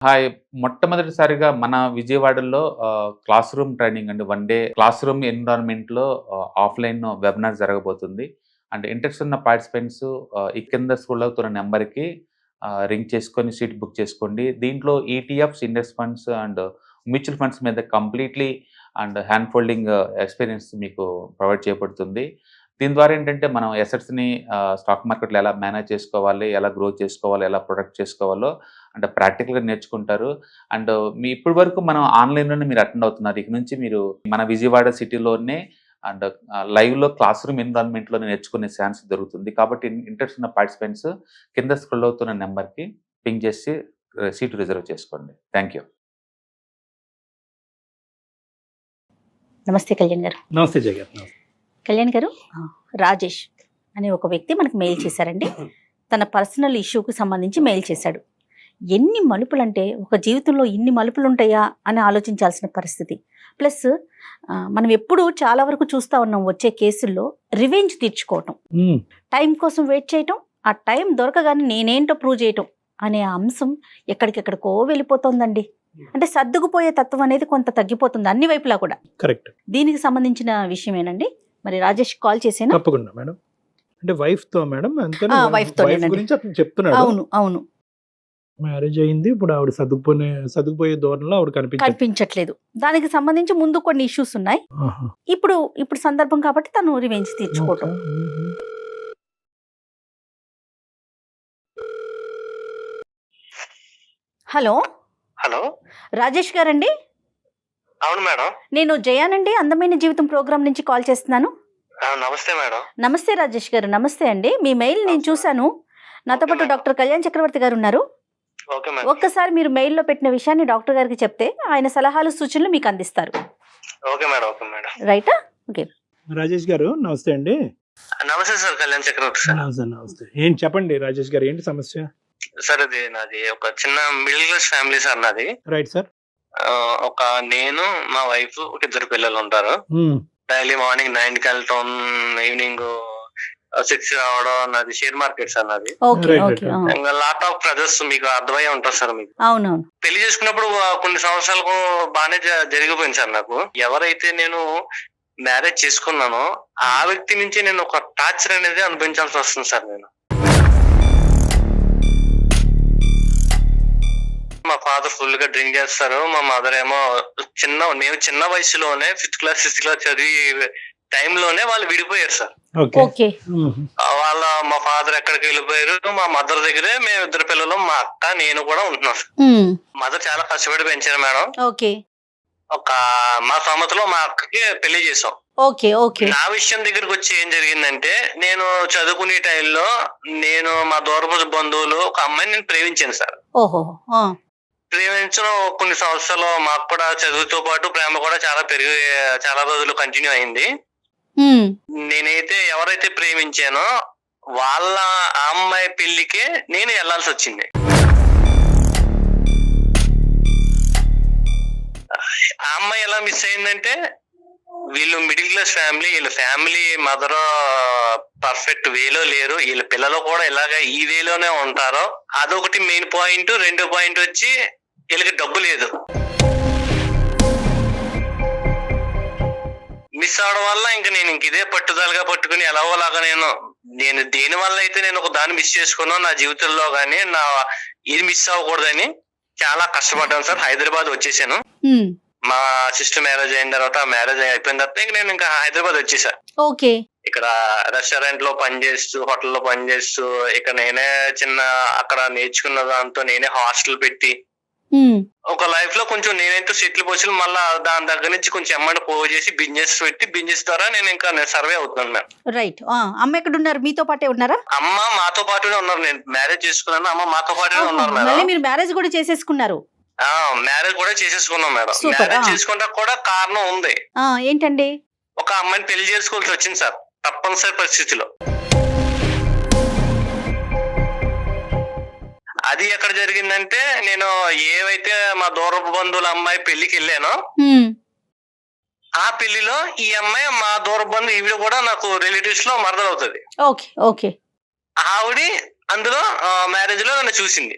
Hi. మొట్టమొదటిసారిగా మన విజయవాడలో క్లాస్ రూమ్ ట్రైనింగ్ అండి. 1 డే క్లాస్ రూమ్ ఎన్విరాన్మెంట్‌లో ఆఫ్‌లైన్ వెబినార్ జరగబోతుంది. అండ్ ఇంట్రెస్ట్ ఉన్న పార్టిసిపెంట్స్ ఈ కింద స్క్రోల్ అవుతున్న నంబర్‌కి రింగ్ చేసుకొని సీట్ బుక్ చేసుకోండి. దీంట్లో ETFs, index funds and mutual funds మీద కంప్లీట్‌లీ అండ్ హ్యాండ్ ఫోల్డింగ్ ఎక్స్‌పీరియన్స్ మీకు ప్రొవైడ్ చేయబడుతుంది. దీని ద్వారా ఏంటంటే మనం అసెట్స్‌ని స్టాక్ మార్కెట్‌లో ఎలా మేనేజ్ చేసుకోవాలి, ఎలా గ్రో చేసుకోవాలి, ఎలా ప్రొటెక్ట్ చేసుకోవాలో అంటే ప్రాక్టికల్‌గా నేర్చుకుంటారు. అండ్ ఇప్పటి వరకు మనం ఆన్‌లైన్‌లోనే మీరు అటెండ్ అవుతున్నారు. ఇక నుంచి మీరు మన విజయవాడ సిటీలోనే అండ్ లైవ్‌లో క్లాస్ రూమ్ ఎన్విరాన్మెంట్‌లో నేర్చుకునే ఛాన్స్ దొరుకుతుంది. కాబట్టి ఇంట్రెస్ట్ ఉన్న పార్టిసిపెంట్స్ కింద స్క్రోల్ అవుతున్న నంబర్‌కి పింగ్ చేసి సీట్ రిజర్వ్ చేసుకోండి. Thank you. నమస్తే కళ్యాణ్ గారు. నమస్తే జయ గారు. నమస్తే. కళ్యాణ్ గారు, రాజేష్ అనే ఒక వ్యక్తి మనకు మెయిల్ చేశారండి. తన పర్సనల్ ఇష్యూకి సంబంధించి మెయిల్ చేశాడు. ఎన్ని మలుపులంటే ఒక జీవితంలో ఇన్ని మలుపులు ఉంటాయా అని ఆలోచించాల్సిన పరిస్థితి. ప్లస్ మనం ఎప్పుడు చాలా వరకు చూస్తూ ఉన్నాం వచ్చే కేసుల్లో రివెంజ్ తీర్చుకోవటం, టైం కోసం వెయిట్ చేయటం, ఆ టైం దొరకగానే నేనేంటో ప్రూవ్ చేయటం అనే అంశం ఎక్కడికెక్కడికో వెళ్ళిపోతుందండి. అంటే సర్దుకుపోయే తత్వం అనేది కొంత తగ్గిపోతుంది అన్ని వైపులా కూడా. కరెక్ట్. దీనికి సంబంధించిన విషయమేనండి. మరి రాజేష్ కాల్ చేసేనా? తప్పకుండా మేడం. అంటే వైఫ్ తో మేడం అంతేనా? వైఫ్ తో గురించి అతను చెప్తున్నాడు. అవును అవును, మ్యారేజ్ అయింది, ఇప్పుడు ఆవిడ సర్దుకుపోయే ధోరణిలో ఆవిడ కనిపించట్లేదు. దానికి సంబంధించి ముందు కొన్ని ఇష్యూస్ ఉన్నాయి. ఇప్పుడు సందర్భం కాబట్టి తను రివెంజ్ తీర్చుకోవటం. హలో హలో, రాజేష్ గారండి? అవును మేడం. నేను జయానండి, అందమైన జీవితం ప్రోగ్రామ్ నుంచి కాల్ చేస్తున్నాను. నమస్తే మేడం. నమస్తే రాజేష్ గారు. నమస్తే అండి. మీ మెయిల్ నేను చూశాను. నాతో పాటు డాక్టర్ కళ్యాణ్ చక్రవర్తి గారు ఉన్నారు. Okay madam. ఒక్కసారి మీరు మెయిల్లో పెట్టిన విషయాన్ని డాక్టర్ గారికి చెప్తే ఆయన సలహాలు సూచనలు మీకు అందిస్తారు. Okay madam. Okay madam. రైటా? ఓకే. రాజేష్ గారు నమస్తే అండి. నమస్తే సార్, కళ్యాణ్ చక్రవర్తి సార్. నమస్తే. ఏంటి చెప్పండి రాజేష్ గారు, ఏంటి సమస్య? సార్, అది నాది ఒక చిన్న మిడిల్ క్లాస్ ఫ్యామిలీ సార్ నాది. Right sir. ఒక నేను, మా వైఫ్, ఒక ఇద్దరు పిల్లలు ఉంటారు. డైలీ మార్నింగ్ 9కి వెళ్ళటం, ఈవినింగ్ 6 రావడం. నాది షేర్ మార్కెట్ సార్ నాది. ఇంకా లాట్ ఆఫ్ బ్రదర్స్, మీకు అర్థమయ్యే ఉంటారు సార్ మీకు. అవునవును. పెళ్లి చేసుకున్నప్పుడు కొన్ని సంవత్సరాలకు బాగానే జరిగిపోయింది సార్. నాకు ఎవరైతే నేను మ్యారేజ్ చేసుకున్నానో ఆ వ్యక్తి నుంచి నేను ఒక టార్చర్ అనేది అనిపించాల్సి వస్తుంది సార్. నేను మా ఫాదర్ ఫుల్ గా డ్రింక్ చేస్తారు. మా మదర్ ఏమో నేను చిన్న వయసులోనే 5th క్లాస్ 6th క్లాస్ చదివి టైంలోనే వాళ్ళు విడిపోయారు సార్. మా ఫాదర్ ఎక్కడికి వెళ్ళిపోయారు. మా మదర్ దగ్గరే మేము ఇద్దరు పిల్లలు, మా అక్క, నేను కూడా ఉంటున్నాం సార్. మదర్ చాలా కష్టపడి పెంచారు మేడం. ఒక మా సమతలో మా అక్కకి పెళ్లి చేసాం. నా విషయం దగ్గరకు వచ్చి ఏం జరిగిందంటే, నేను చదువుకునే టైంలో నేను మా దూరపు బంధువులు ఒక అమ్మాయిని నేను ప్రేమించాను సార్. ప్రేమించడం కొన్ని సంవత్సరాలు మాకు కూడా చదువుతో పాటు ప్రేమ కూడా చాలా రోజులు కంటిన్యూ అయింది. నేనైతే ఎవరైతే ప్రేమించానో వాళ్ళ అమ్మాయి పెళ్లికే నేను వెళ్లాల్సి వచ్చింది. ఆ అమ్మాయి ఎలా మిస్ అయిందంటే, వీళ్ళు మిడిల్ క్లాస్ ఫ్యామిలీ, వీళ్ళ ఫ్యామిలీ మదర్ పర్ఫెక్ట్ వేలో లేరు, వీళ్ళ పిల్లలు కూడా ఇలాగ ఈ వేలోనే ఉంటారు. అదొకటి మెయిన్ పాయింట్. రెండో పాయింట్ వచ్చి వీళ్ళకి డబ్బు లేదు. మిస్ అవడం వల్ల నేను ఇదే పట్టుదలగా పట్టుకుని ఎలాగోలాగా నేను దేని వల్ల అయితే నేను ఒక దాన్ని మిస్ చేసుకున్నాను నా జీవితంలో, గానీ ఇది మిస్ అవ్వకూడదని చాలా కష్టపడ్డాను సార్. హైదరాబాద్ వచ్చేసాను. మా సిస్టర్ మ్యారేజ్ అయిన తర్వాత, మ్యారేజ్ అయిపోయిన తర్వాత నేను ఇంకా హైదరాబాద్ వచ్చేసా. ఇక్కడ రెస్టారెంట్ లో పనిచేస్తూ, హోటల్లో పనిచేస్తూ, ఇక్కడ నేనే అక్కడ నేర్చుకున్న దాంతో నేనే హాస్టల్ పెట్టి ఒక లైఫ్ లో కొంచెం నేనైతే సెటిల్ పోసి, మళ్ళీ దాని దగ్గర నుంచి కొంచెం అమౌంట్ పోగు చేసి బిజినెస్ పెట్టి, బిజినెస్ ద్వారా నేను సర్వే అవుతున్నాను మేడం. రైట్. అమ్మ ఎక్కడ ఉన్నారు? మీతో పాటే ఉన్నారా? అమ్మ మాతో పాటునే ఉన్నారు. నేను మ్యారేజ్ చేసుకున్నాను, అమ్మ మాతో పాటునే ఉన్నారు మేడం. మీరు మ్యారేజ్ కూడా చేసేసుకున్నారు? మ్యారేజ్ కూడా చేసేసుకున్నాం మేడం. మ్యారేజ్ చేసుకుంటా కూడా కారణం ఉంది. ఏంటండి? ఒక అమ్మాయిని పెళ్లి చేసుకోవాల్సి వచ్చింది సార్, తప్పనిసరి పరిస్థితిలో. అది ఎక్కడ జరిగిందంటే, నేను ఏవైతే మా దూరపు బంధువుల అమ్మాయి పెళ్లికి వెళ్ళానో ఆ పెళ్లిలో ఈ అమ్మాయి మా దూరపు బంధువు, ఈవిడ కూడా నాకు రిలేటివ్స్ లో మరదలు అవుతుంది. ఆవిడ అందులో మ్యారేజ్ లో నన్ను చూసింది.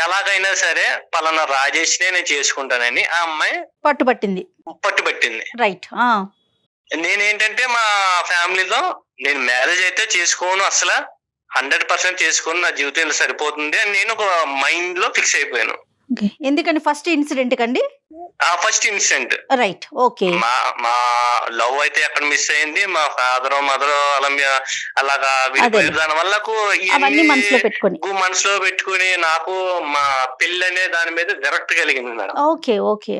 ఎలాగైనా సరే పలానా రాజేష్నే నేను చేసుకుంటానని ఆ అమ్మాయి పట్టుబట్టింది. పట్టుబట్టింది. రైట్. నేనేంటంటే మా ఫ్యామిలీలో నేను మ్యారేజ్ అయితే చేసుకోను, అసలు 100% చేసుకోను, నా జీవితంలో సరిపోతుంది అని నేను ఒక మైండ్ లో ఫిక్స్ అయిపోయాను. ఎందుకని ఫస్ట్ ఇన్సిడెంట్ కండి? First incident. రైట్. ఓకే. మా లవ్ అయితే ఎక్కడ మిస్ అయింది, మా ఫాదర్ మదర్ అలాగా విడిపోయారు. దాని వల్ల మనసులో పెట్టుకుని నాకు మా పెళ్లి అనే దాని మీద విరక్తి కలిగింది మేడం. ఓకే. ఓకే.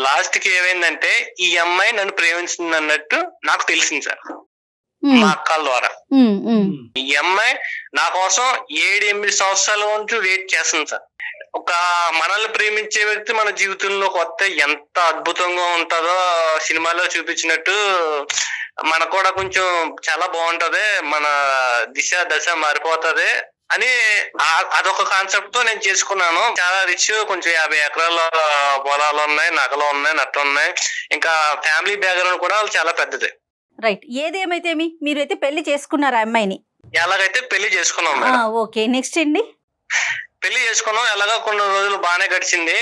లాస్ట్ కి ఏమైందంటే ఈ అమ్మాయి నన్ను ప్రేమించింది అన్నట్టు నాకు తెలిసింది సార్, మా అక్కల ద్వారా. ఈ అమ్మాయి నా కోసం 7-8 సంవత్సరాల నుంచి వెయిట్ చేస్తుంది సార్. ఒక మనల్ని ప్రేమించే వ్యక్తి మన జీవితంలో వస్తే ఎంత అద్భుతంగా ఉంటుందో సినిమాలో చూపించినట్టు మనకు కూడా కొంచెం చాలా బాగుంటది, మన దశ మారిపోతది అని అదొక కాన్సెప్ట్ తో నేను చేసుకున్నాను. చాలా రిచ్, కొంచెం 50 ఎకరాల పొలాలు ఉన్నాయి, నగలు ఉన్నాయి, నట్టు ఉన్నాయి, ఇంకా ఫ్యామిలీ బ్యాక్గ్రౌండ్ కూడా చాలా పెద్దది. రైట్. ఏదేమైతే మీరు అయితే పెళ్లి చేసుకున్నారు ఆ అమ్మాయిని? ఎలాగైతే పెళ్లి చేసుకున్నాం. ఓకే. నెక్స్ట్ అండి? పెళ్లి చేసుకున్నాం. ఎలాగో కొన్ని రోజులు బాగానే గడిచింది.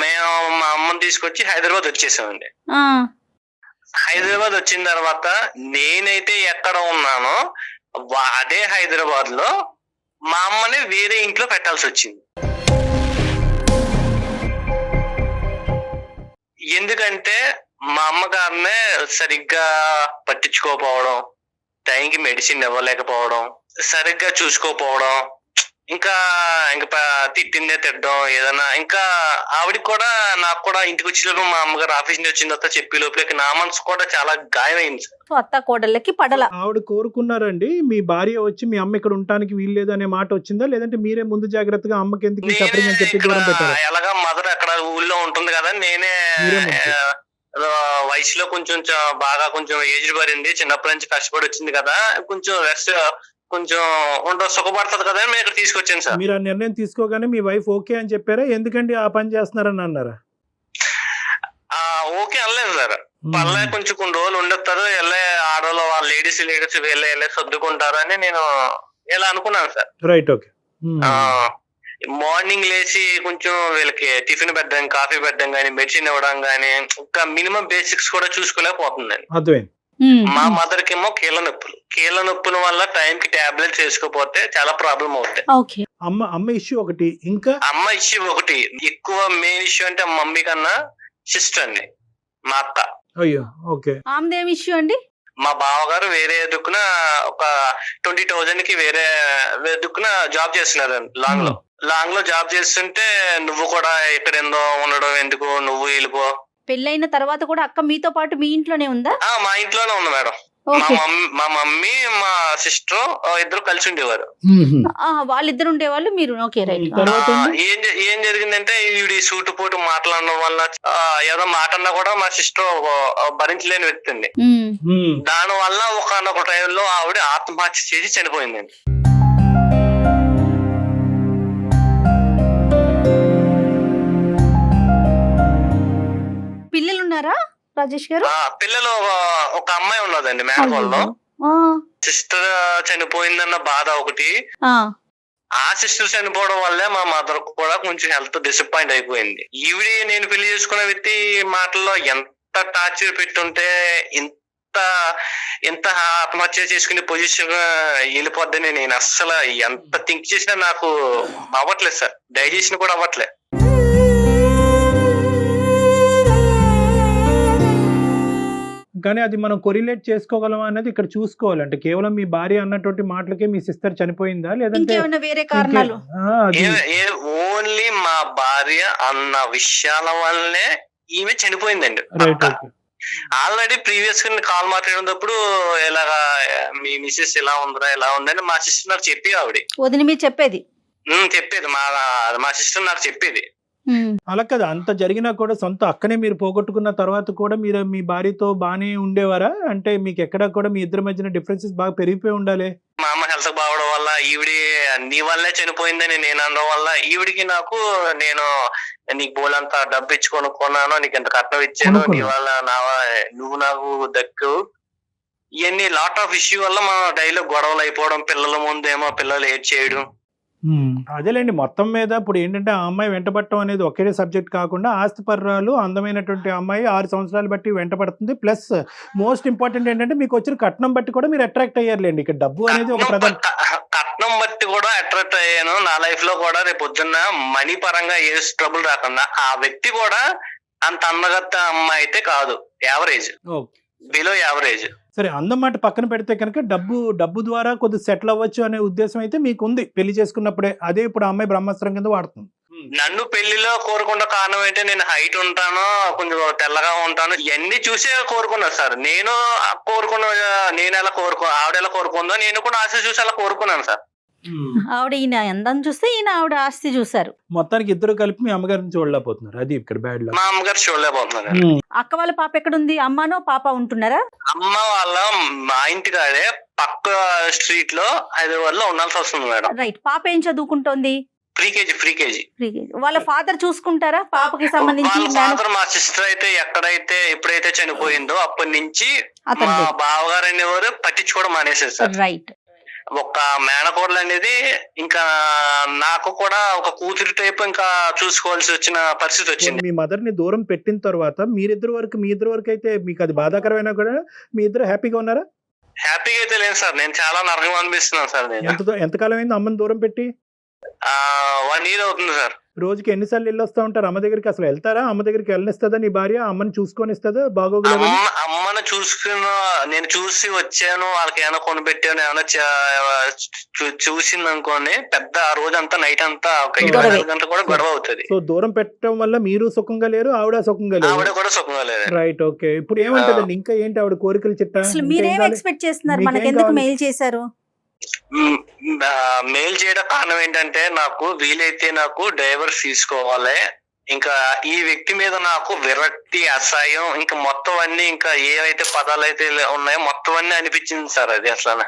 మేము మా అమ్మని తీసుకొచ్చి హైదరాబాద్ వచ్చేసామండి. హైదరాబాద్ వచ్చిన తర్వాత నేనైతే ఎక్కడ ఉన్నానో అదే హైదరాబాద్ లో మా అమ్మని వేరే ఇంట్లో పెట్టాల్సి వచ్చింది. ఎందుకంటే మా అమ్మగారినే సరిగ్గా పట్టించుకోకపోవడం, టైంకి మెడిసిన్ ఇవ్వలేకపోవడం, సరిగ్గా చూసుకోపోవడం, ఇంకా తిట్టిందే తిట్టడం ఏదైనా. ఇంకా ఆవిడకి కూడా నాకు కూడా ఇంటికి వచ్చినప్పుడు మా అమ్మగారు ఆఫీస్ నుంచి వచ్చిన తర్వాత చెప్పే లోపలికి నా మనసు కూడా చాలా గాయమైంది సార్. అత్త కోడళ్ళకి పడల. ఆవిడ కోరుకున్నారండి మీ భార్య వచ్చి మీ అమ్మ ఇక్కడ ఉండటానికి వీల్లేదు అనే మాట వచ్చిందా, లేదంటే మీరే ముందు జాగ్రత్తగా అమ్మకి ఎందుకు చెప్పి దూరం పెట్టారా? ఎలాగా మదర్ అక్కడ ఊళ్ళో ఉంటుంది కదా, నేనే వయసులో కొంచెం బాగా కొంచెం ఏజ్ పడింది, చిన్నప్పటి నుంచి కష్టపడి వచ్చింది కదా, కొంచెం రెస్ట్ కొంచెం సుఖపడుతుంది కదా అని ఇక్కడ తీసుకొచ్చాను సార్. మీరు ఆ నిర్ణయం తీసుకోగానే మీ వైఫ్ ఓకే అని చెప్పారా? ఎందుకండి ఆ పని చేస్తున్నారని అన్నారా? ఓకే అనలేదు సార్. పర్లే కొంచెం కొన్ని రోజులు ఉండొస్తారు, వెళ్ళే ఆడవాళ్ళు వాళ్ళ లేడీస్ వెళ్ళే సర్దుకుంటారు అని నేను ఇలా అనుకున్నాను సార్. రైట్. ఓకే. మార్నింగ్ లేచి కొంచెం వీళ్ళకి టిఫిన్ పెట్టడం, కాఫీ పెట్టడం గానీ, మెడిసిన్ ఇవ్వడం గానీ, ఒక మినిమం బేసిక్స్ కూడా చూసుకోలేకపోతుందండి. అర్థమైంది. మా మదర్ కి ఏమో కీళ్ళ నొప్పుల వల్ల టైం కి టాబ్లెట్స్ వేసుకోపోతే చాలా ప్రాబ్లం అవుతాయి. అమ్మ ఇష్యూ ఒకటి, ఇంకా అమ్మ ఇష్యూ ఒకటి. ఎక్కువ మెయిన్ ఇష్యూ అంటే మమ్మీ కన్నా సిస్టర్ అండి, మా అక్క. అయ్యో. ఓకే. ఆమెదేం ఇష్యూ అండి? మా బావగారు వేరే దుక్కున ఒక 20,000 కి వేరే దుక్కున జాబ్ చేస్తున్నారు లాంగ్ లో జాబ్ చేస్తుంటే, నువ్వు కూడా ఇక్కడ ఎందో ఉండడం ఎందుకు, నువ్వు వెళ్ళిపో. పెళ్ళైన తర్వాత కూడా అక్క మీతో పాటు మీ ఇంట్లోనే ఉందా? మా ఇంట్లోనే ఉంది మేడం. మా మమ్మీ మా సిస్టర్ ఇద్దరు కలిసి ఉండేవారు. వాళ్ళిద్దరు ఉండేవాళ్ళు, మీరు. ఓకే. రైట్. ఏం జరిగిందంటే ఈవిడి సూటుపోటు మాట్లాడడం వల్ల ఏదో మాట అన్నా కూడా మా సిస్టర్ భరించలేని వ్యక్తి అండి. దాని వల్ల ఒకనొక టైంలో ఆవిడ ఆత్మహత్య చేసి చనిపోయిందండి. పిల్లలు ఉన్నారా రాజేష్ గారు? పిల్లలు ఒక అమ్మాయి ఉన్నదండి మేనకోళ్ళలో. సిస్టర్ చనిపోయిందన్న బాధ ఒకటి. ఆ సిస్టర్ చనిపోవడం వల్లే మా మదర్ కూడా కొంచెం హెల్త్ డిసప్పాయింట్ అయిపోయింది. ఈవిడ నేను పెళ్లి చేసుకున్న వ్యక్తి మాటల్లో ఎంత టార్చర్ పెట్టుంటే ఎంత ఆత్మహత్య చేసుకునే పొజిషన్ వెళ్ళిపోద్దని నేను అస్సలు ఎంత థింక్ చేసినా నాకు అవ్వట్లేదు సార్, డైజెషన్ కూడా అవ్వట్లేదు. కానీ అది మనం కొరిలేట్ చేసుకోగలం అనేది ఇక్కడ చూసుకోవాలి. అంటే కేవలం మీ భార్య అన్నటువంటి మాటలకే మీ సిస్టర్ చనిపోయిందా, లేదంటే వేరే కారణాలు? ఓన్లీ మా భార్య అన్న విషయాల వల్లనే ఈమె చనిపోయిందండి. ఆల్రెడీ ప్రీవియస్ గా కాల్ మాట్లాడినప్పుడు ఇలాగా మీ మిస్సెస్ ఇలా ఉందని మా సిస్టర్ నాకు చెప్పి ఆవిడ వదిన మీరు చెప్పేది మా సిస్టర్ నాకు చెప్పేది. అలా కదా, అంత జరిగినా కూడా సొంత అక్కనే మీరు పోగొట్టుకున్న తర్వాత కూడా మీరు మీ భార్యతో బానే ఉండేవారా? అంటే మీకు ఎక్కడా కూడా మీ ఇద్దరి మధ్యన డిఫరెన్సెస్ బాగా పెరిగిపోయి ఉండాలి. మా అమ్మ హెల్త్ బాగోవడం వల్ల, ఈవిడి నీ వల్లే చనిపోయిందని నేను అనడం వల్ల, ఈవిడికి నాకు నేను నీకు బోలంతా డబ్బు ఇచ్చి కొనుక్కున్నాను, నీకు ఎంత కట్నం ఇచ్చాను, నీ వల్ల నువ్వు నాకు దక్కు, ఇవన్నీ లాట్ ఆఫ్ ఇష్యూ వల్ల మా డైలీ గొడవలు అయిపోవడం, పిల్లల ముందేమో పిల్లలు ఏడ్ చేయడం, అదేలేండి, మొత్తం మీద ఇప్పుడు ఏంటంటే ఆ అమ్మాయి వెంటబడటం అనేది ఒకే సబ్జెక్ట్ కాకుండా ఆస్తిపర్రాలు అందమైనటువంటి అమ్మాయి 6 సంవత్సరాలు బట్టి వెంటబడుతుంది. ప్లస్ మోస్ట్ ఇంపార్టెంట్ ఏంటంటే మీకు వచ్చిన కట్నం బట్టి కూడా మీరు అట్రాక్ట్ అయ్యారులేండి. ఇక్కడ డబ్బు అనేది ఒక ప్రధాన కట్నం బట్టి కూడా అట్రాక్ట్ అయ్యాను. నా లైఫ్ లో కూడా రేపు పొద్దున్న మనీ పరంగా ఏ ట్రబుల్ రాకుండా, ఆ వ్యక్తి కూడా అంత అందగత్త అమ్మాయి అయితే కాదు, యావరేజ్, బిలో యావరేజ్. సరే, అందం మాట పక్కన పెడితే కనుక డబ్బు ద్వారా కొద్దిగా సెటిల్ అవ్వచ్చు అనే ఉద్దేశం అయితే మీకు ఉంది పెళ్లి చేసుకున్నప్పుడే. అదే ఇప్పుడు ఆ అమ్మాయి బ్రహ్మాస్త్రం కింద వాడుతుంది. నన్ను పెళ్లిలో కోరుకున్న కారణం ఏంటంటే నేను హైట్ ఉంటాను, కొంచెం తెల్లగా ఉంటాను, ఇవన్నీ చూసే కోరుకున్నా సార్. నేను ఎలా ఆవిడ ఎలా కోరుకుందో నేను కూడా ఆశ చూసి అలా కోరుకున్నాను సార్. ఆవిడ ఈయన అందం చూస్తే ఈయన ఆవిడ ఆస్తి చూసారు. మొత్తానికి ఇద్దరు కలిపి మీ అమ్మగారిని చూడలేకపోతున్నారు. అది ఇక్కడ బ్యాడ్ లక్. మా అమ్మగారు చూడలేకపోతున్నారు. అక్క వాళ్ళ పాప ఎక్కడుంది? అమ్మానో పాప ఉంటున్నారా? అమ్మ వాళ్ళ మా ఇంటికాడే పక్క స్ట్రీట్ లో హైదరాబాద్ లో ఉండాల్సి వస్తుంది మేడం. రైట్. పాప ఏం చదువుకుంటోంది? Pre KG. వాళ్ళ ఫాదర్ చూసుకుంటారా పాపకి సంబంధించి? వాళ్ళ ఫాదర్, మా సిస్టర్ అయితే ఎప్పుడైతే చనిపోయిందో అప్పటి నుంచి మా బావగారు అనేవారు పట్టించుకోవడం మానేశారు సార్. రైట్. ఒక మేనకోడలు అనేది ఇంకా నాకు కూడా ఒక కూతురు టైప్ ఇంకా చూసుకోవాల్సి వచ్చిన పరిస్థితి వచ్చింది. మీ మదర్ ని దూరం పెట్టిన తర్వాత మీ ఇద్దరు వరకు అయితే మీకు అది బాధాకరమైనా కూడా మీ ఇద్దరు హ్యాపీగా ఉన్నారా? హ్యాపీగా అయితే లేదు సార్, నేను చాలా నరకం అనిపిస్తున్నాను సార్. నేను ఎంతకాలం అయింది అమ్మని దూరం పెట్టి? 1 year అవుతుంది సార్. రోజుకి ఎన్నిసార్లు వెళ్ళి వస్తా ఉంటారు అమ్మ దగ్గరికి? అసలు వెళ్తారా? అమ్మ దగ్గరికి వెళ్ళనిస్తుందా నీ భార్య? అమ్మని చూసుకొని ఇస్తుందా? బాగోగులు అమ్మను నేను చూసి వచ్చాను, వాళ్ళకి ఏమైనా కొనిపెట్టాను, ఏమైనా చూసింది అనుకోండి, పెద్ద ఆ రోజంతా నైట్ అంతా ఒక 24 గంటలు కూడా గొడవ అవుతుంది. సో దూరం పెట్టడం వల్ల మీరు సుఖంగా లేరు, ఆవిడ సుఖంగా లేరు. ఆవిడ కూడా సుఖంగా లేదు. రైట్. ఓకే. ఇప్పుడు ఏమంటదండి ఇంకా ఏంటి ఆవిడ కోరికలు చిట్టా? మీరేం ఎక్స్పెక్ట్ చేస్తున్నారు? మనకి ఎందుకు మెయిల్ చేశారు? మెయిల్ చేయడం కారణం ఏంటంటే నాకు వీలైతే నాకు డైవర్స్ తీసుకోవాలి, ఇంకా ఈ వ్యక్తి మీద నాకు విరక్తి, అసహ్యం, ఇంకా మొత్తం అన్ని ఇంకా ఏవైతే పదాలు అయితే ఉన్నాయో మొత్తం అన్ని అనిపించింది సార్. అది అసలు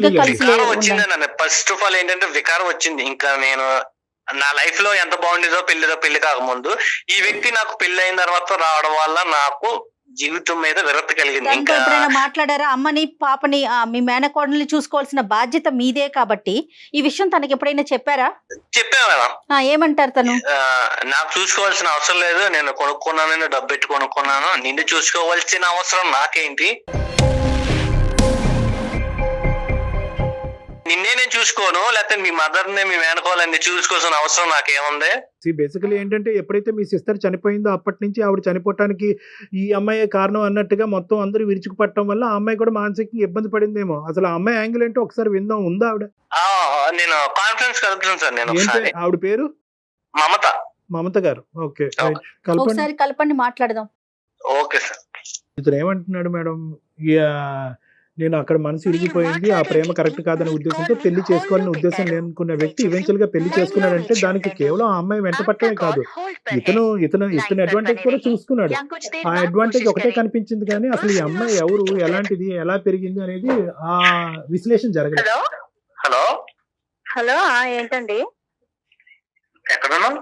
వికారం వచ్చింది నన్ను. ఫస్ట్ ఆఫ్ ఆల్ ఏంటంటే వికారం వచ్చింది. ఇంకా నేను నా లైఫ్ లో ఎంత బాగుండేదో పెళ్లి కాకముందు, ఈ వ్యక్తి నాకు పెళ్లి అయిన తర్వాత రావడం వల్ల నాకు జీవితం మీద విరక్తి కలిగింది. ఇంకా ఎప్పుడైనా మాట్లాడారా? అమ్మని పాపని మీ మేనకోడల్ని చూసుకోవాల్సిన బాధ్యత మీదే కాబట్టి ఈ విషయం తనకి ఎప్పుడైనా చెప్పారా? చెప్పాను మేడం. ఏమంటారు తను? నాకు చూసుకోవాల్సిన అవసరం లేదు, నేను కొనుక్కున్నాను, డబ్బు పెట్టి కొనుక్కున్నాను, నిన్ను చూసుకోవాల్సిన అవసరం నాకేంటి, నిన్నే నేను చూసుకోను, లేకపోతే మీ మదర్ ని మీ మేనకోవాలని చూసుకోవాల్సిన అవసరం నాకేముంది? బేసికలీ ఏంటంటే ఎప్పుడైతే మీ సిస్టర్ చనిపోయిందో అప్పటి నుంచి ఆవిడ చనిపోవటానికి ఈ అమ్మాయి కారణం అన్నట్టుగా మొత్తం అందరూ విరుచుకుపట్టడం వల్ల ఆ అమ్మాయి కూడా మానసికంగా ఇబ్బంది పడిందేమో. అసలు ఆ అమ్మాయి యాంగిల్ ఏంటో ఒకసారి విందాం. ఉందా ఆవిడ? నేను కాన్ఫరెన్స్ కలుపుతాను సార్. నేను ఆవిడ పేరు మమత గారు. ఓకే, ఒకసారి కలపండి, మాట్లాడదాం. Okay sir. ఇతను ఏమంటున్నాడు మేడం, నేను అక్కడ మనసు ఇరిగిపోయింది, ఆ ప్రేమ కరెక్ట్ కాదనే ఉద్దేశంతో పెళ్లి చేసుకోవాలనే ఉద్దేశం లేనుకున్న వ్యక్తి ఈవెన్చువల్ గా పెళ్లి చేసుకున్నాడంటే దానికి కేవలం ఆ అమ్మాయి వెంట పట్టమే కాదు, ఇతను అడ్వాంటేజ్ కూడా చూసుకున్నాడు. ఆ అడ్వాంటేజ్ ఒకటే కనిపించింది కానీ అసలు ఈ అమ్మాయి ఎవరు, ఎలాంటిది, ఎలా పెరిగింది అనేది ఆ విశ్లేషణ జరగలేదు. హలో ఏంటండి? ఎక్కడున్నా?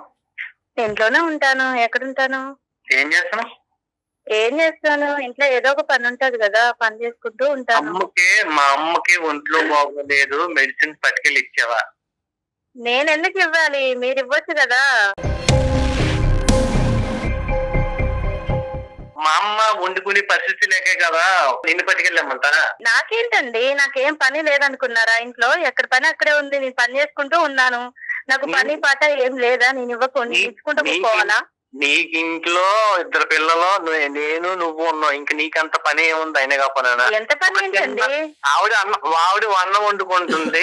ఇంట్లోనే ఉంటాను. ఎక్కడుంటాను? ఏం చేస్తాను? ఇంట్లో ఏదో ఒక పని ఉంటది కదా, పని చేసుకుంటూ ఉంటాను. మా అమ్మకి ఒంట్లో బాగోలేదు, మెడిసిన్ పట్టుకెళ్ళి ఇచ్చావా? నేను ఎందుకు ఇవ్వాలి, మీరు ఇవ్వచ్చు కదా. మా అమ్మ వండుకునే పరిస్థితి లేకే కదా నిన్ను పట్టుకెళ్ళమంటారా? నాకేంటండి, నాకేం పని లేదనుకున్నారా? ఇంట్లో ఎక్కడ పని అక్కడే ఉంది, నేను పని చేసుకుంటూ ఉన్నాను. నాకు పని పాట ఏం లేదా? నేను ఇచ్చుకుంటూ పోవాలా? నీకు ఇంట్లో 2 పిల్లలు, నేను నువ్వు ఉన్నావు, ఇంక నీకంత పని ఏముంది? అయినా కాకపోయినా ఎంత పని ఏంటండి? ఆవిడ అన్నం వండుకుంటుంది,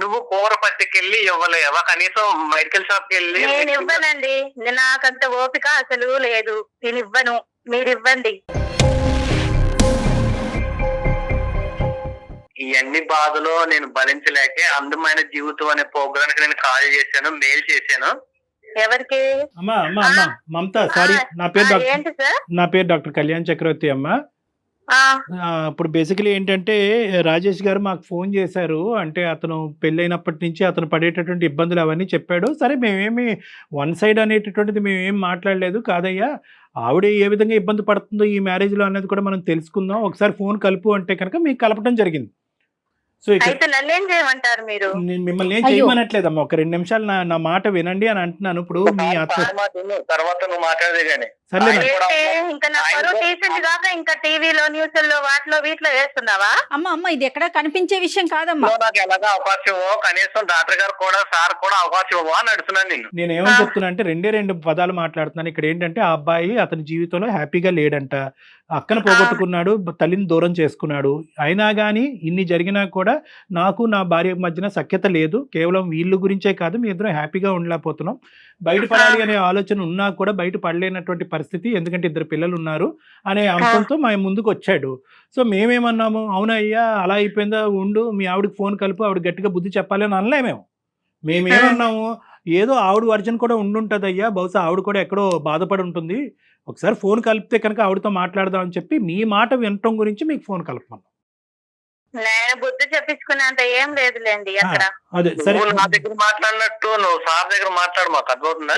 నువ్వు కూర పట్టుకెళ్ళి ఇవ్వలేవా? కనీసం మెడికల్ షాప్ కి వెళ్ళి. నేను ఇవ్వనండి, నాకంత ఓపిక అసలు లేదు, నేను ఇవ్వను, మీరు ఇవ్వండి. ఇవన్నీ బాధలు నేను భరించలేకే అందమైన జీవితం అనే ప్రోగ్రామ్ కి నేను కాల్ చేశాను, మెయిల్ చేశాను. ఎవరికి? మమత, సారీ, నా పేరు డాక్టర్ కళ్యాణ్ చక్రవర్తి అమ్మ. ఇప్పుడు బేసికలీ ఏంటంటే రాజేష్ గారు మాకు ఫోన్ చేశారు. అంటే అతను పెళ్ళైనప్పటి నుంచి అతను పడేటటువంటి ఇబ్బందులు అవన్నీ చెప్పాడు. సరే, మేమేమి వన్ సైడ్ అనేటటువంటిది మేమేం మాట్లాడలేదు. కాదయ్యా, ఆవిడ ఏ విధంగా ఇబ్బంది పడుతుందో ఈ మ్యారేజ్లో అనేది కూడా మనం తెలుసుకుందాం, ఒకసారి ఫోన్ కలుపు అంటే కనుక మీకు కలపడం జరిగింది. సో ఇక్కడ అయితే నన్నేం చేయమంటారు మీరు? నేను మిమ్మల్ని ఏం అయ్యో. చేయమనట్లేదమ్మా, ఒక 2 నిమిషాలు నా మాట వినండి అని అంటున్నాను. ఇప్పుడు మీ అత్త తర్వాత నువ్వు మాట్లాడదే గానీ సర్లే మేడం. ఏంటి ఇంకా నా పరువు తీసింది కాక ఇంకా టీవీలో న్యూస్లో వాటిలో వీటిలో వేస్తున్నావా? అమ్మ ఇది ఎక్కడ కనిపించే విషయం కాదమ్మా. నాకు ఎలాగా అవకాశం ఇవ్వో, కనీసం డాక్టర్ గారు కూడా సార్ కూడా అవకాశం ఇవ్వో అని అడుగుతున్నాను నేను. నేను ఏమని చెప్తున్నా అంటే 2 పదాలు మాట్లాడుతున్నాను ఇక్కడ. ఏంటంటే ఆ అబ్బాయి అతని జీవితంలో హ్యాపీగా లేడంట, అక్కను పోగొట్టుకున్నాడు, తల్లిని దూరం చేసుకున్నాడు. అయినా కానీ ఇన్ని జరిగినా కూడా నాకు నా భార్య మధ్యన సఖ్యత లేదు, కేవలం వీళ్ళు గురించే కాదు, మీ ఇద్దరం హ్యాపీగా ఉండలేకపోతున్నాం, బయటపడాలి అనే ఆలోచన ఉన్నా కూడా బయట పడలేనటువంటి పరిస్థితి, ఎందుకంటే 2 పిల్లలు ఉన్నారు అనే అంశంతో మా ముందుకు వచ్చాడు. సో మేమేమన్నాము, అవునయ్యా అలా అయిపోయిందా, ఉండు మీ ఆవిడకి ఫోన్ కలుపు, ఆవిడ గట్టిగా బుద్ధి చెప్పాలి అని అనలే. మేమేమన్నాము, ఏదో ఆవిడ వర్జన్ కూడా ఉండుంటుంది అయ్యా, బహుశా ఆవిడ కూడా ఎక్కడో బాధపడి ఉంటుంది, ఒకసారి ఫోన్ కలిపితే కనుక ఆవిడతో మాట్లాడదాం అని చెప్పి మీ మాట వినటం గురించి మీకు ఫోన్ కలపమన్నాం. నేను బుద్ధి చెప్పించుకునేంత ఏం లేదులేండి అక్కడ. అదే సరే, నువ్వు నా దగ్గర మాట్లాడినట్టు నువ్వు సార్ దగ్గర మాట్లాడు, మాకు అర్థమవుతుందా?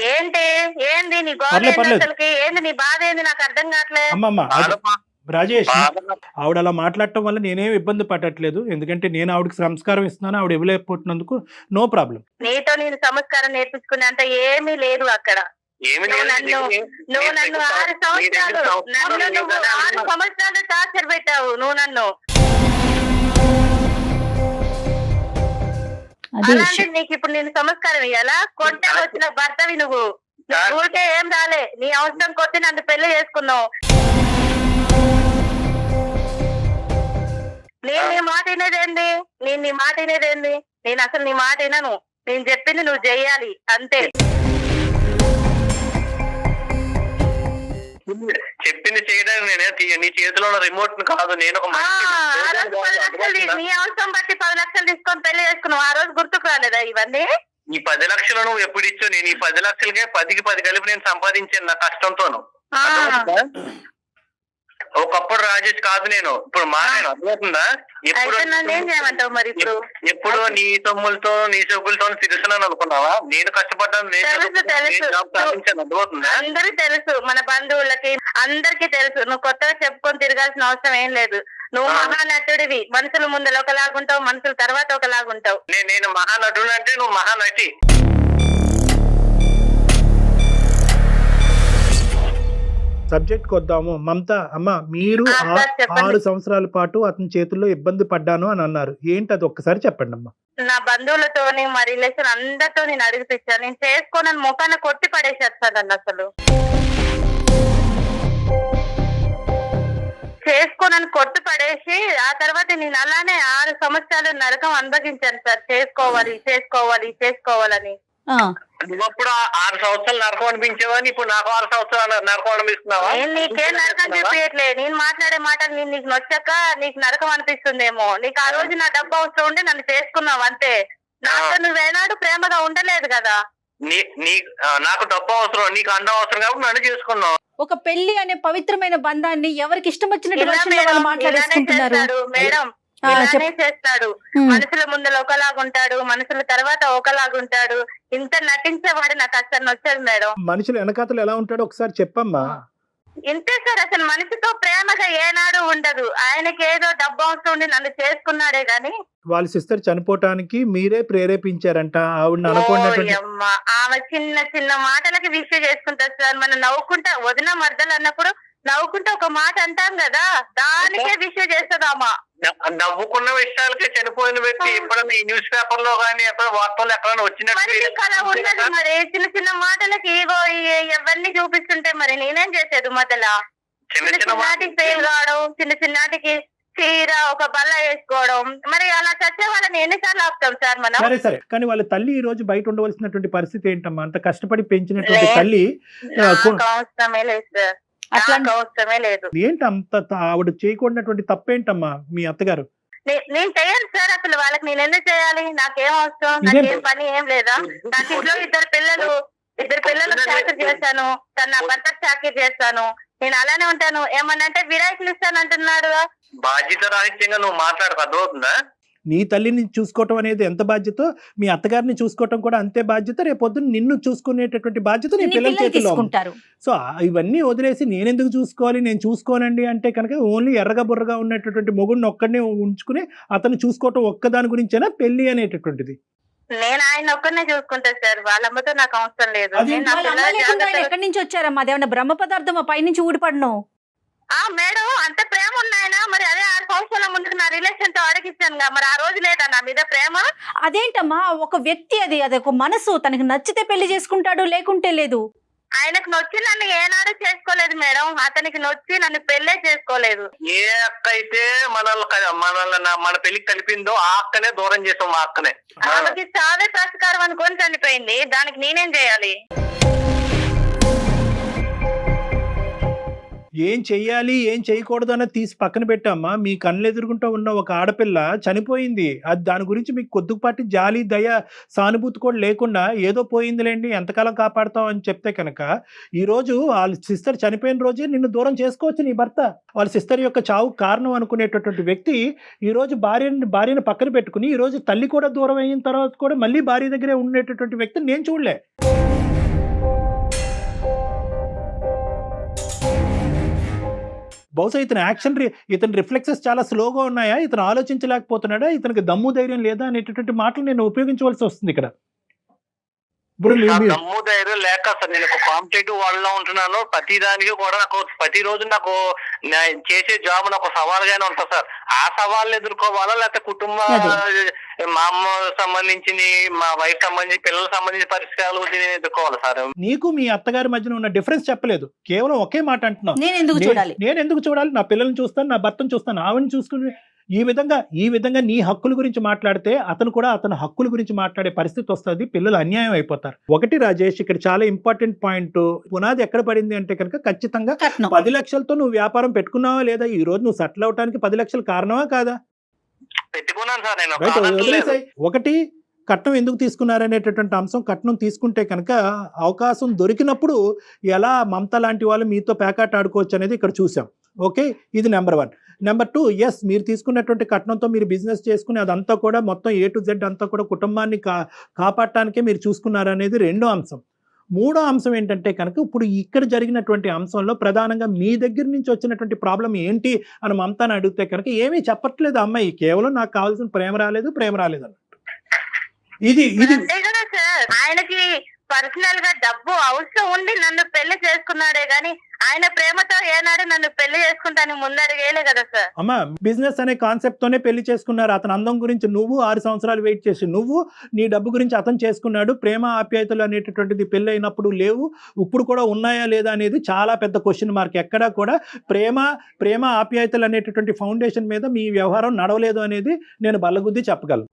ఏంది నీ గోడ పర్లేదు, ఏంది పర్లేదు. అసలుకి? ఏంది నీ బాధ ఏంది? నాకు అర్థం కావట్లేదు. అమ్మమ్మ రాజేష్, బాధ ఆవిడ అలా మాట్లాడటం వల్ల నేనేం ఇబ్బంది పడట్లేదు, ఎందుకంటే నేను ఆవిడకి సంస్కారం ఇస్తున్నాను, ఆవిడ ఇవ్వలేకపోతున్నందుకు నో ప్రాబ్లం. నీతో నేను సంస్కారం నేర్పించుకునేంత ఏమీ లేదు అక్కడ. ఏమి నువ్వు లేదు. నన్ను 6 సంవత్సరాలు నువ్వు 6 సంవత్సరాలు టార్చర్ పెట్టావు నువ్వు నన్ను. అది అలాంటి నీకు ఇప్పుడు నేను సంస్కారం ఇయ్యాలా? కొట్టే వచ్చిన భర్తవి నువ్వు. ఊరికే ఏం రాలే, నీ అవసరం కొద్ది నన్ను పెళ్లి చేసుకున్నావు. నేను నీ మాట వినేదేంది? నేను అసలు నీ మాట వినను. నేను చెప్పింది నువ్వు చెయ్యాలి అంతే. చెప్పింది చేయడానికి నేనే నీ చేతిలో ఉన్న రిమోట్ కాదు, నేను ఒక ఆ రోజు 10 లక్షలు నీ అవసరం బట్టి 10 లక్షలు తీసుకొని పెళ్లి చేసుకున్నావు. ఆ రోజు గుర్తుకు రాలేదా ఇవన్నీ? ఈ 10 లక్షలు నువ్వు ఎప్పుడు ఇచ్చావు? నేను ఈ 10 లక్షలకే 10కి 10 కలిపి నేను సంపాదించాను నా కష్టంతోను. ఒకప్పుడు రాజేష్ కాదు నేను, ఇప్పుడు మారాను, అర్థమవుతుందా? అయితే నన్ను ఏం చేయమంటావు మరి ఇప్పుడు? ఎప్పుడు నీ సొమ్ములతో నీ సొమ్ములతో తిరుగుతున్నాను అనుకున్నావా? నేను కష్టపడ్డాను, తెలుసు. జాబ్ సాధించాను, అర్థమవుతుందా? అందరికి తెలుసు, మన బంధువులకి అందరికి తెలుసు. నువ్వు కొత్తగా చెప్పుకొని తిరగాల్సిన అవసరం ఏం లేదు. నువ్వు మహానటుడివి. మనుషుల ముందర ఒకలాగుంటావు, మనుషుల తర్వాత ఒకలాగుంటావు. నేను మహానటుడు అంటే నువ్వు మహానటి. సబ్జెక్ట్కి వద్దాము. మమత అమ్మ, మీరు చెప్పండి. 6 సంవత్సరాల పాటు అతని చేతుల్లో ఇబ్బంది పడ్డాను అని అన్నారు, ఏంటి అది ఒక్కసారి చెప్పండి అమ్మా. నా బంధువులతోని మా రిలేషన్ అందరితో నేను అడిగిపించాను. నేను చేసుకోనని ముఖాన కొట్టి పడేసేస్తాను అసలు. చేసుకోనని కొట్టు పడేసి ఆ తర్వాత నేను అలానే 6 సంవత్సరాలు నరకం అనుభవించాను సార్. చేసుకోవాలని. నువ్వు అప్పుడు 6 సంవత్సరాలు నరకం అనిపించేవని ఇప్పుడు నాకు 6 సంవత్సరాలు నరకం అనిపిస్తున్నావా? నేను నీకేం నరకం చూపించట్లే. నేను మాట్లాడే మాటలు నీకు నొచ్చాక నీకు నరకం అనిపిస్తుందేమో. నీకు ఆ రోజు నా డబ్బు అవసరం ఉండి నన్ను చేసుకున్నావు అంతే. నాతో నువ్వేనాడు ప్రేమగా ఉండలేదు కదా. నాకు డబ్బు అవసరం, నీకు అందం అవసరం కాబట్టి నన్ను చేసుకున్నావు. ఒక పెళ్లి అనే పవిత్రమైన బంధాన్ని ఎవరికి ఇష్టం వచ్చినట్టు మాట్లాడేసుకుంటున్నారు మేడం. ఇలానే చేస్తాడు. మనుషుల ముందర ఒకలాగుంటాడు, మనుషుల తర్వాత ఒకలాగుంటాడు. ఇంత నటించేవాడు నాకు అసలు నచ్చదు మేడం. మనుషులు వెనకాతలు ఎలా ఉంటాడో ఒకసారి చెప్పమ్మా. ఇంతే సార్, అసలు మనిషితో ప్రేమగా ఏనాడు ఉండదు. ఆయనకి ఏదో డబ్బు అవసరం ఉండి నన్ను చేసుకున్నాడే గాని. వాళ్ళ సిస్టర్ చనిపోవటానికి మీరే ప్రేరేపించారంట ఆవిడ అనుకున్నటువంటి. ఆమె చిన్న మాటలకి విషయం చేసుకుంటారు సార్. మనం నవ్వుకుంటా వదిన మర్దలు అన్నప్పుడు నవ్వుకుంటే ఒక మాట అంటాం కదా, దానికే విషయం చేస్తుందామా. నవ్వుకున్న విషయాలకే చనిపోయిన వ్యక్తి ఎప్పుడైనా ఈ న్యూస్ పేపర్ లో కానీ ఎక్కడ వార్తల్లో ఎక్కడైనా వచ్చినట్టు మరి చిన్న మాటలకి ఇవన్నీ చూపిస్తుంటే మరి నేనేం చేసేది? మొదల చిన్నటికి ఫెయిల్ కావడం, చిన్నటికి చీర ఒక బల్ల వేసుకోవడం, మరి అలా చచ్చే వాళ్ళని ఎన్నిసార్లు ఆపుతాం సార్ మనం? సరే, కానీ వాళ్ళ తల్లి ఈ రోజు బయట ఉండవలసినటువంటి పరిస్థితి ఏంటమ్మా? అంత కష్టపడి పెంచినటువంటి తల్లి అవసరమే లేదు సార్, అవసరమే లేదు. ఏంటి అంత ఆవిడ చేయకూడనటువంటి తప్పేంటమ్మా మీ అత్తగారు? నేను చెయ్యను సార్ అసలు. వాళ్ళకి నేను ఎందుకు చేయాలి? నాకేం అవసరం? నాకేం పని ఏం లేదా? నాకు ఇంట్లో ఇద్దరు పిల్లలు చాకరీ చేశాను, నా భర్త చాకరీ చేస్తాను. నేను అలానే ఉంటాను. ఏమన్నంటే విడాకులు ఇస్తాను అంటున్నాడు. బాధ్యత రాహిత్యంగా నువ్వు మాట్లాడక అర్థమవుతుందా? నీ తల్లిని చూసుకోవటం అనేది ఎంత బాధ్యతో మీ అత్తగారిని చూసుకోవటం కూడా అంతే బాధ్యత, రేపొద్దున నిన్ను చూసుకునేటటువంటి బాధ్యత నీ పిల్లల చేతిలో ఉంది. తీసుకుంటారు. సో ఇవన్నీ వదిలేసి నేనెందుకు చూసుకోవాలి, నేను చూసుకోనండి అంటే కనుక ఓన్లీ ఎర్రగా బుర్రగా ఉన్నటువంటి మొగుడిని ఒక్కడినే ఉంచుకుని అతను చూసుకోవటం ఒక్కదాని గురించేనా పెళ్లి అనేటటువంటిది? నేను ఆయన ఒక్కరినే చూసుకుంటా సార్, వాళ్ళమ్మతో నాకు అవసరం లేదు. అది నేను నా వాళ్ళ అమ్మ పిల్లల లేకుండా ఆయన జాగ్రత్తగా- ఎక్కడి నుంచి వచ్చారమ్మా? అదేమన్నా బ్రహ్మ పదార్థమా పైనుంచి ఊడిపడను? మేడం అంత ప్రేమ ఉన్నాయన, మరి అదే 6 సంవత్సరాల ముందుకు నా రిలేషన్ తో అడిగిచ్చాను, మరి ఆ రోజు లేదా నా మీద ప్రేమ? అదేంటమ్మా, ఒక వ్యక్తి అది ఒక మనసు, తనకి నచ్చితే పెళ్లి చేసుకుంటాడు, లేకుంటే లేదు. ఆయనకు నొచ్చి నన్ను ఏనాడు చేసుకోలేదు మేడం, అతనికి నొచ్చి నన్ను పెళ్ళే చేసుకోలేదు. ఏ అక్క అయితే మన పెళ్లికి కలిపిందో ఆ అక్కనే దూరం చేసాం, మా అక్కనే. ఆమెకి సావే ప్రస్కారం అనుకొని చనిపోయింది, దానికి నేనేం చేయాలి? ఏం చెయ్యాలి ఏం చేయకూడదు అన్నది తీసి పక్కన పెట్టామ్మా. మీ కళ్ళెదురుగుంటూ ఉన్న ఒక ఆడపిల్ల చనిపోయింది, అది దాని గురించి మీకు కొద్దిపాటి జాలి దయ సానుభూతి కూడా లేకుండా ఏదో పోయిందిలేండి ఎంతకాలం కాపాడుతాం అని చెప్తే కనుక ఈరోజు వాళ్ళ సిస్టర్ చనిపోయిన రోజే నిన్ను దూరం చేసుకోవచ్చు నీ భర్త. వాళ్ళ సిస్టర్ యొక్క చావు కారణం అనుకునేటటువంటి వ్యక్తి ఈరోజు భార్యను పక్కన పెట్టుకుని ఈరోజు తల్లి కూడా దూరం అయిన తర్వాత కూడా మళ్ళీ భార్య దగ్గరే ఉండేటటువంటి వ్యక్తిని నేను చూడలే. బహుశా ఇతని రిఫ్లెక్సెస్ చాలా స్లోగా ఉన్నాయా, ఇతను ఆలోచించలేకపోతున్నాడా, ఇతనికి దమ్ము ధైర్యం లేదా అనేటటువంటి మాటలు నేను ఉపయోగించవలసి వస్తుంది ఇక్కడ. ఇప్పుడు దమ్ము ధైర్యం లేక సార్ నేను ఒక కాంపిటేటివ్ వాళ్ళలో ఉంటున్నాను, ప్రతి దానికి కూడా నాకు ప్రతిరోజు నాకు చేసే జాబ్ నాకు సవాల్గానే ఉంటుంది సార్. ఆ సవాళ్ళు ఎదుర్కోవాలా లేకపోతే కుటుంబ మా అమ్మ సంబంధించి మా వైఫ్ సంబంధించి పిల్లలకు సంబంధించిన పరిష్కారాలు నేను ఎదుర్కోవాలి సార్. నీకు మీ అత్తగారి మధ్యన ఉన్న డిఫరెన్స్ చెప్పలేదు, కేవలం ఒకే మాట అంటున్నావు, నేను ఎందుకు చూడాలి, నా పిల్లల్ని చూస్తాను, నా భర్తను చూస్తాను, ఆవిడని చూసుకుని ఈ విధంగా నీ హక్కుల గురించి మాట్లాడితే అతను కూడా అతని హక్కుల గురించి మాట్లాడే పరిస్థితి వస్తుంది, పిల్లలు అన్యాయం అయిపోతారు. ఒకటి రాజేష్, ఇక్కడ చాలా ఇంపార్టెంట్ పాయింట్, పునాది ఎక్కడ పడింది అంటే కనుక ఖచ్చితంగా 10 లక్షలతో నువ్వు వ్యాపారం పెట్టుకున్నావా లేదా, ఈ రోజు నువ్వు సెటిల్ అవడానికి 10 లక్షలు కారణమా కాదా? పెట్టుకున్నాను సార్ నేను. ఒకటి కట్నం ఎందుకు తీసుకున్నారనేటటువంటి అంశం, కట్నం తీసుకుంటే కనుక అవకాశం దొరికినప్పుడు ఎలా మమత లాంటి వాళ్ళు మీతో పేకాట ఆడుకోవచ్చు అనేది ఇక్కడ చూసాం. ఓకే, ఇది నెంబర్ 1. నెంబర్ 2, ఎస్ మీరు తీసుకున్నటువంటి కట్నంతో మీరు బిజినెస్ చేసుకుని అదంతా కూడా మొత్తం A to Z అంతా కూడా కుటుంబాన్ని కాపాడటానికే మీరు చూసుకున్నారనేది రెండో అంశం. మూడో అంశం ఏంటంటే కనుక ఇప్పుడు ఇక్కడ జరిగినటువంటి అంశంలో ప్రధానంగా మీ దగ్గర నుంచి వచ్చినటువంటి ప్రాబ్లం ఏంటి అని మమతాని అడిగితే కనుక ఏమీ చెప్పట్లేదు అమ్మాయి, కేవలం నాకు కావాల్సిన ప్రేమ రాలేదు అన్నట్టు. ఇది అంతే కదా సార్, ఆయనకి పర్సనల్ గా డబ్బు అవసరం ఉండి నన్ను పెళ్లి చేసుకున్నాడే గాని ఆయన ప్రేమతో ఏనాడు నన్ను పెళ్లి చేసుకుంటాను ముందడిగేలే కదా సార్. అమ్మా, బిజినెస్ అనే కాన్సెప్ట్ తోనే పెళ్లి చేసుకున్నారు. అతని అందం గురించి నువ్వు 6 సంవత్సరాలు వెయిట్ చేసి నువ్వు నీ డబ్బు గురించి అతను చేసుకున్నాడు. ప్రేమ ఆప్యాయతలు అనేటటువంటిది పెళ్లి అయినప్పుడు లేవు, ఇప్పుడు కూడా ఉన్నాయా లేదా అనేది చాలా పెద్ద క్వశ్చన్ మార్క్. ఎక్కడా కూడా ప్రేమ ఆప్యాయతలు అనేటటువంటి ఫౌండేషన్ మీద మీ వ్యవహారం నడవలేదు అనేది నేను బల్లగుద్ది చెప్పగలను.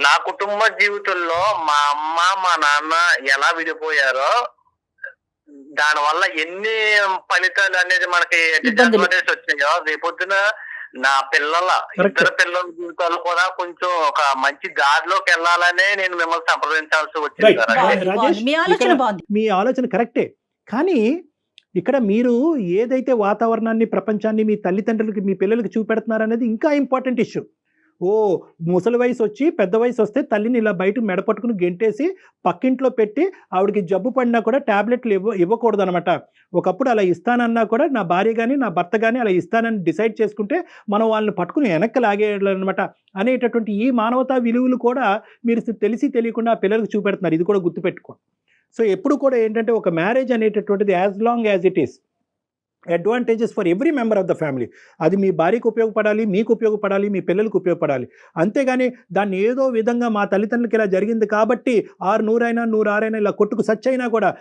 నా కుటుంబ జీవితంలో మా అమ్మ మా నాన్న ఎలా విడిపోయారో దాని వల్ల ఎన్ని ఫలితాలు అనేది మనకి డిసడ్వాంటేజ్ వచ్చాయో, రేపొద్దున నా ఇద్దరు పిల్లల జీవితాలు కూడా కొంచెం ఒక మంచి దారిలోకి వెళ్ళాలనే నేను మిమ్మల్ని సంప్రదించాల్సి వచ్చింది. మీ ఆలోచన కరెక్టే, కానీ ఇక్కడ మీరు ఏదైతే వాతావరణాన్ని ప్రపంచాన్ని మీ తల్లిదండ్రులకి మీ పిల్లలకి చూపెడుతున్నారనేది ఇంకా ఇంపార్టెంట్ ఇష్యూ. ముసలి వయసు వచ్చి పెద్ద వయసు వస్తే తల్లిని ఇలా బయట మెడపట్టుకుని గెంటేసి పక్కింట్లో పెట్టి ఆవిడకి జబ్బు పడినా కూడా ట్యాబ్లెట్లు ఇవ్వకూడదు అనమాట. ఒకప్పుడు అలా ఇస్తానన్నా కూడా నా భార్య కానీ నా భర్త కానీ అలా ఇస్తానని డిసైడ్ చేసుకుంటే మనం వాళ్ళని పట్టుకుని వెనక్కి లాగేయాలన్నమాట అనేటటువంటి ఈ మానవతా విలువలు కూడా మీరు తెలియకుండా పిల్లలకు చూపెడుతున్నారు. ఇది కూడా గుర్తుపెట్టుకోండి. సో ఎప్పుడు కూడా ఏంటంటే ఒక మ్యారేజ్ అనేటటువంటిది as long as it is advantages for every member of the family. అది మీ భార్యకు ఉపయోగపడాలి, మీకు ఉపయోగపడాలి, మీ పిల్లలకు ఉపయోగపడాలి. అంతేగాని దాన్ని ఏదో విధంగా మా తల్లిదండ్రులకి ఇలా జరిగింది కాబట్టి 100 ఇలా కొట్టుకు సచ్చైనా కూడా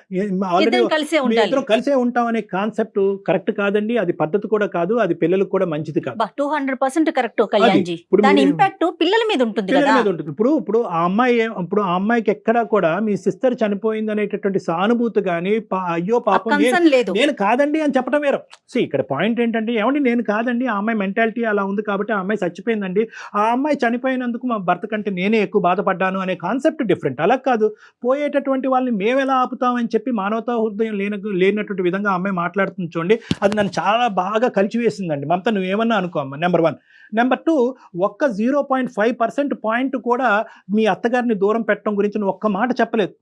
ఇద్దరం కలిసే ఉంటాం అనే కాన్సెప్ట్ కరెక్ట్ కాదండి. అది పద్ధతి కూడా కాదు, అది పిల్లలకు కూడా మంచిది కాదు. 200% కరెక్ట్ కళ్యాణ్జీ. దాని ఇంపాక్ట్ పిల్లల మీద ఉంటుంది. ఇప్పుడు ఆ అమ్మాయికి ఎక్కడా కూడా మీ సిస్టర్ చనిపోయింది అనేటటువంటి సానుభూతి కానీ అయ్యో పాపం నేను కాదండి అని చెప్పడం కేర్. ఇక్కడ పాయింట్ ఏంటంటే, ఏమండి నేను కాదండి, ఆ అమ్మాయి మెంటాలిటీ అలా ఉంది కాబట్టి ఆ అమ్మాయి చచ్చిపోయిందండి, ఆ అమ్మాయి చనిపోయినందుకు మా భర్త కంటే నేనే ఎక్కువ బాధపడ్డాను అనే కాన్సెప్ట్ డిఫరెంట్. అలా కాదు, పోయేటటువంటి వాళ్ళని మేము ఎలా ఆపుతామని చెప్పి మానవతా హృదయం లేనటువంటి విధంగా ఆ అమ్మాయి మాట్లాడుతుంది చూడండి, అది నన్ను చాలా బాగా కలిచివేసిందండి. మమత నువ్వేమన్నా అనుకో అమ్మ, నెంబర్ 1. నెంబర్ 2, ఒక్క 0.5% పాయింట్ కూడా మీ అత్తగారిని దూరం పెట్టడం గురించి నువ్వు ఒక్క మాట చెప్పలేదు.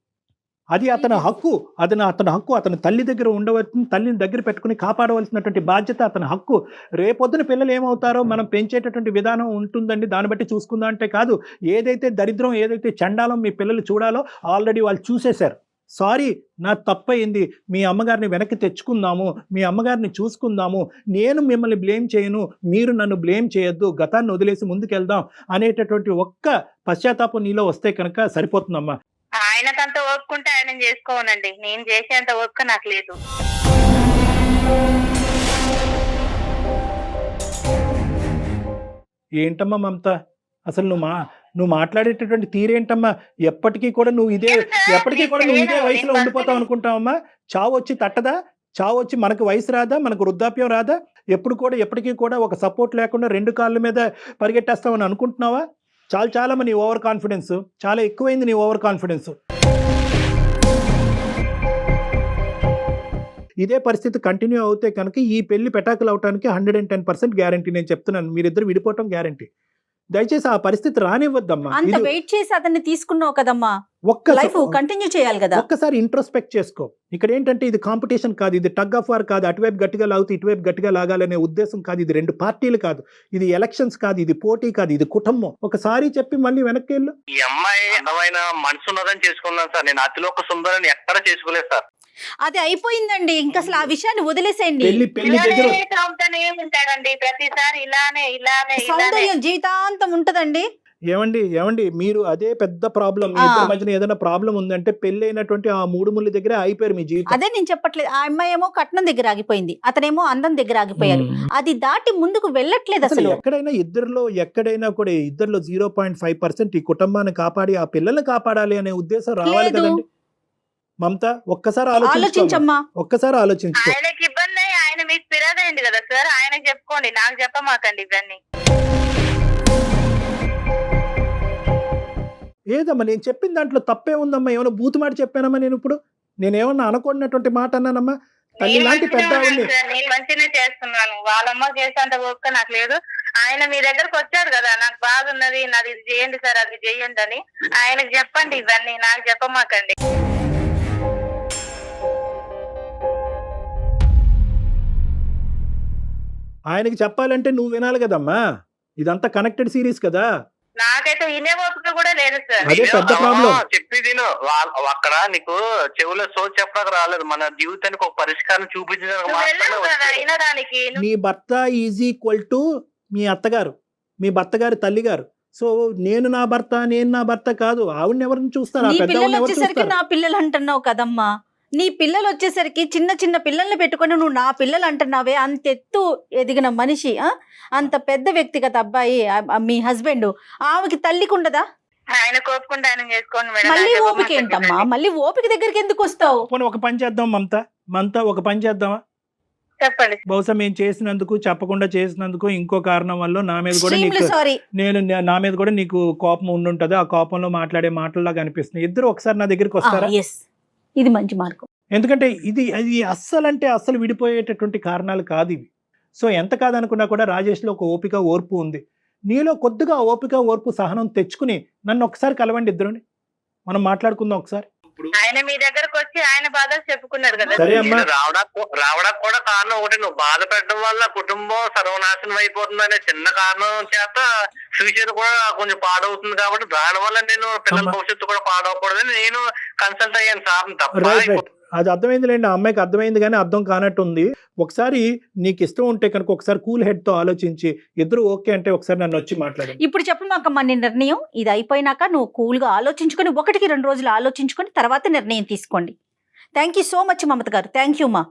అది అతని హక్కు, అతని హక్కు. అతని తల్లి దగ్గర ఉండవలసిన, తల్లిని దగ్గర పెట్టుకుని కాపాడవలసినటువంటి బాధ్యత అతని హక్కు. రేపొద్దున పిల్లలు ఏమవుతారో మనం పెంచేటటువంటి విధానం ఉంటుందండి, దాన్ని బట్టి చూసుకుందాం అంటే కాదు. ఏదైతే దరిద్రం, ఏదైతే చండాలం మీ పిల్లలు చూడాలో ఆల్రెడీ వాళ్ళు చూసేశారు. సారీ, నా తప్పయింది, మీ అమ్మగారిని వెనక్కి తెచ్చుకుందాము, మీ అమ్మగారిని చూసుకుందాము, నేను మిమ్మల్ని బ్లేమ్ చేయను, మీరు నన్ను బ్లేమ్ చేయొద్దు, గతాన్ని వదిలేసి ముందుకెళ్దాం అనేటటువంటి ఒక్క పశ్చాత్తాపం నీలో వస్తే కనుక సరిపోతుందమ్మా. ఆయనకంత ఓపుకుంటే ఆయన చేసుకోనండి, నేను చేసేంత ఓపిక నాకు లేదు. ఏంటమ్మా మమత, అసలు నువ్వు మాట్లాడేటటువంటి తీరేంటమ్మా? ఎప్పటికీ కూడా నువ్వు ఇదే వయసులో ఉండిపోతావు అనుకుంటావమ్మా? చావు వచ్చి తట్టదా? చావు వచ్చి మనకు వయసు రాదా? మనకు వృద్ధాప్యం రాదా? ఎప్పటికీ కూడా ఒక సపోర్ట్ లేకుండా 2 కాళ్ళ మీద పరిగెట్టేస్తామని అనుకుంటున్నావా? చాలమ్మా నీ ఓవర్ కాన్ఫిడెన్స్, చాలా ఎక్కువైంది నీ ఓవర్ కాన్ఫిడెన్స్. ఇదే పరిస్థితి కంటిన్యూ అవుతే కనుక ఈ పెళ్లి పెటాకులు అవడానికి 110% గ్యారంటీ. నేను చెప్తున్నాను, మీరిద్దరు విడిపోవటం గ్యారంటీ. దయచేసి ఆ పరిస్థితి రానివ్వద్దమ్మా. అంత వెయిట్ చేసి అతన్ని తీసుకున్నావు కదమ్మా, లైఫ్ కంటిన్యూ చేయాలి కదా. ఒక్కసారి ఇంట్రోస్పెక్ట్ చేసుకో. ఇక్కడ ఏంటంటే ఇది కాంపిటీషన్ కాదు, ఇది టగ్ ఆఫ్ వార్ కాదు, అటువైపు గట్టిగా లాగుతూ ఇటువైపు గట్టిగా లాగాలనే ఉద్దేశం కాదు. ఇది 2 పార్టీలు కాదు, ఇది ఎలక్షన్స్ కాదు, ఇది పోటీ కాదు, ఇది కుటుంబం. ఒకసారి చెప్పి మళ్ళీ వెనక్కి వెళ్ళు. ఈ అమ్మాయి అందమైన మనసు ఉన్నదని చేసుకున్నాను సార్, నేను అతిలో ఒక సుందరని ఎక్కడ చేసుకోలేదు సార్. అది అయిపోయిందండి, ఇంకా అసలు ఆ విషయాన్ని వదిలేసేయండి. పెళ్లి దగ్గర ఉంటాడండి ప్రతిసారి ఇలానే. సౌందర్యం జీవితాంతం ఉంటదండి. ఏమండి మీరు అదే పెద్ద ప్రాబ్లం. మీ ఇద్దరి మధ్యన ఏదైనా ప్రాబ్లం ఉందంటే పెళ్లి అయినటువంటి ఆ 3 ముళ్ళ దగ్గర అయిపోయారు మీ జీవితం. అదే నేను చెప్పట్లేదు, ఆ అమ్మాయి ఏమో కట్నం దగ్గర ఆగిపోయింది, అతనేమో అందం దగ్గర ఆగిపోయారు. అది దాటి ముందుకు వెళ్ళట్లేదు అసలు. ఎక్కడైనా కూడా ఇద్దరిలో 0.5% ఈ కుటుంబాన్ని కాపాడి ఆ పిల్లల్ని కాపాడాలి అనే ఉద్దేశం రావాలి కదండి. మమత ఒక్కసారి ఆలోచించమ్మా, ఒక్కసారి ఆలోచించుకో. ఆయనకి ఇబ్బంది, ఆయన మీకు ఫిర్యాదు కదా సార్, ఆయనకి చెప్పుకోండి, నాకు చెప్పమాకండి ఇవన్నీ. ఏదమ్మా నేను చెప్పిన దాంట్లో తప్పే ఉందమ్మా? ఏమైనా బూతు మాట చెప్పానమ్మా? నేనేమన్నా అనుకున్నటువంటి మాట అన్నానమ్మా? తల్లి లాంటి పెద్ద నేను మంచిగానే చేస్తున్నాను, వాళ్ళమ్మ చేసేంత ఓపిక నాకు లేదు. ఆయన మీ దగ్గరకు వచ్చాడు కదా, నాకు బాధ ఉన్నది, నాది ఇది చేయండి సార్, అది చేయండి అని ఆయనకు చెప్పండి, ఇవన్నీ నాకు చెప్పమాకండి. ఆయనకి చెప్పాలంటే నువ్వు వినాలి కదమ్మా, ఇదంతా కనెక్టెడ్ సిరీస్ కదా. నాకైతే వినే ఓపిక కూడా లేదు సార్. అదే పెద్ద ప్రాబ్లం. చెప్పి అక్కడ నీకు చెవులో సోచ్ చెప్పడానికి రాలేదు, మన జీవితానికి ఒక పరిష్కారం చూపించడానికి. మీ భర్త ఈజ్ ఈక్వల్ టు మీ అత్తగారు, మీ భర్త గారి తల్లి గారు. సో నేను నా భర్త కాదు. ఆవిడని ఎవరిని చూస్తారు? నా పిల్లలు అంటున్నావు కదమ్మా, నీ పిల్లలు వచ్చేసరికి చిన్న పిల్లల్ని పెట్టుకొని నువ్వు నా పిల్లలు అంటున్నావే. అంతెత్తు ఎదిగిన మనిషి, అంత పెద్ద వ్యక్తిగత అబ్బాయి మీ హస్బెండ్, ఆమెకి తల్లికి ఉండదా? ఆయన కోపుకుంటే ఆయన చేసుకోండి మేడం. మళ్ళీ ఓపిక ఏంటమ్మా? మళ్ళీ ఓపిక దగ్గరికి ఎందుకు వస్తావు? ఒక పని చేద్దాం మమత, ఒక పని చేద్దామా? చెప్పండి. బహుశా మేము చేసినందుకు, చెప్పకుండా చేసినందుకు ఇంకో కారణం వల్ల నా మీద కూడా నా మీద కూడా నీకు కోపం ఉండుంటది. ఆ కోపంలో మాట్లాడే మాటల్లాగా అనిపిస్తుంది. ఇద్దరు ఒకసారి నా దగ్గరికి వస్తారా? ఇది మంచి మార్గం. ఎందుకంటే ఇది అస్సలు విడిపోయేటటువంటి కారణాలు కాదు ఇవి. సో ఎంత కాదనుకున్నా కూడా రాజేష్లో ఒక ఓపిక, ఓర్పు ఉంది. నీలో కొద్దిగా ఓపిక, ఓర్పు, సహనం తెచ్చుకుని నన్ను ఒకసారి కలవండి, ఇద్దరుని మనం మాట్లాడుకుందాం ఒకసారి. ఆయన మీ దగ్గరకు వచ్చి ఆయన బాధలు చెప్పుకున్నారు కదా. సరే అమ్మా, రావడానికి కూడా కారణం ఒకటి, నువ్వు బాధ పెట్టడం వల్ల కుటుంబం సర్వనాశనం అయిపోతుంది అనే చిన్న కారణం చేత ఫ్యూచర్ కూడా కొంచెం పాడవుతుంది. కాబట్టి దాని వల్ల నేను పిల్లల భవిష్యత్తు కూడా పాడవకూడదని నేను కన్సల్ట్ అయ్యాను సార్. తప్ప అది అర్థమైందిలేండి, ఆ అమ్మాయికి అర్థమైంది, కానీ అర్థం కానట్టు ఉంది. ఒకసారి నీకు ఇష్టం ఉంటే కనుక ఒకసారి కూల్ హెడ్ తో ఆలోచించి ఇద్దరు ఓకే అంటే ఒకసారి నన్ను వచ్చి మాట్లాడండి. ఇప్పుడు చెప్పమాకమ్మా నీ నిర్ణయం. ఇది అయిపోయినాక నువ్వు కూల్గా ఆలోచించుకొని 1-2 రోజులు ఆలోచించుకొని తర్వాత నిర్ణయం తీసుకోండి. థ్యాంక్ యూ సో మచ్ మమత గారు. థ్యాంక్ యూ మా.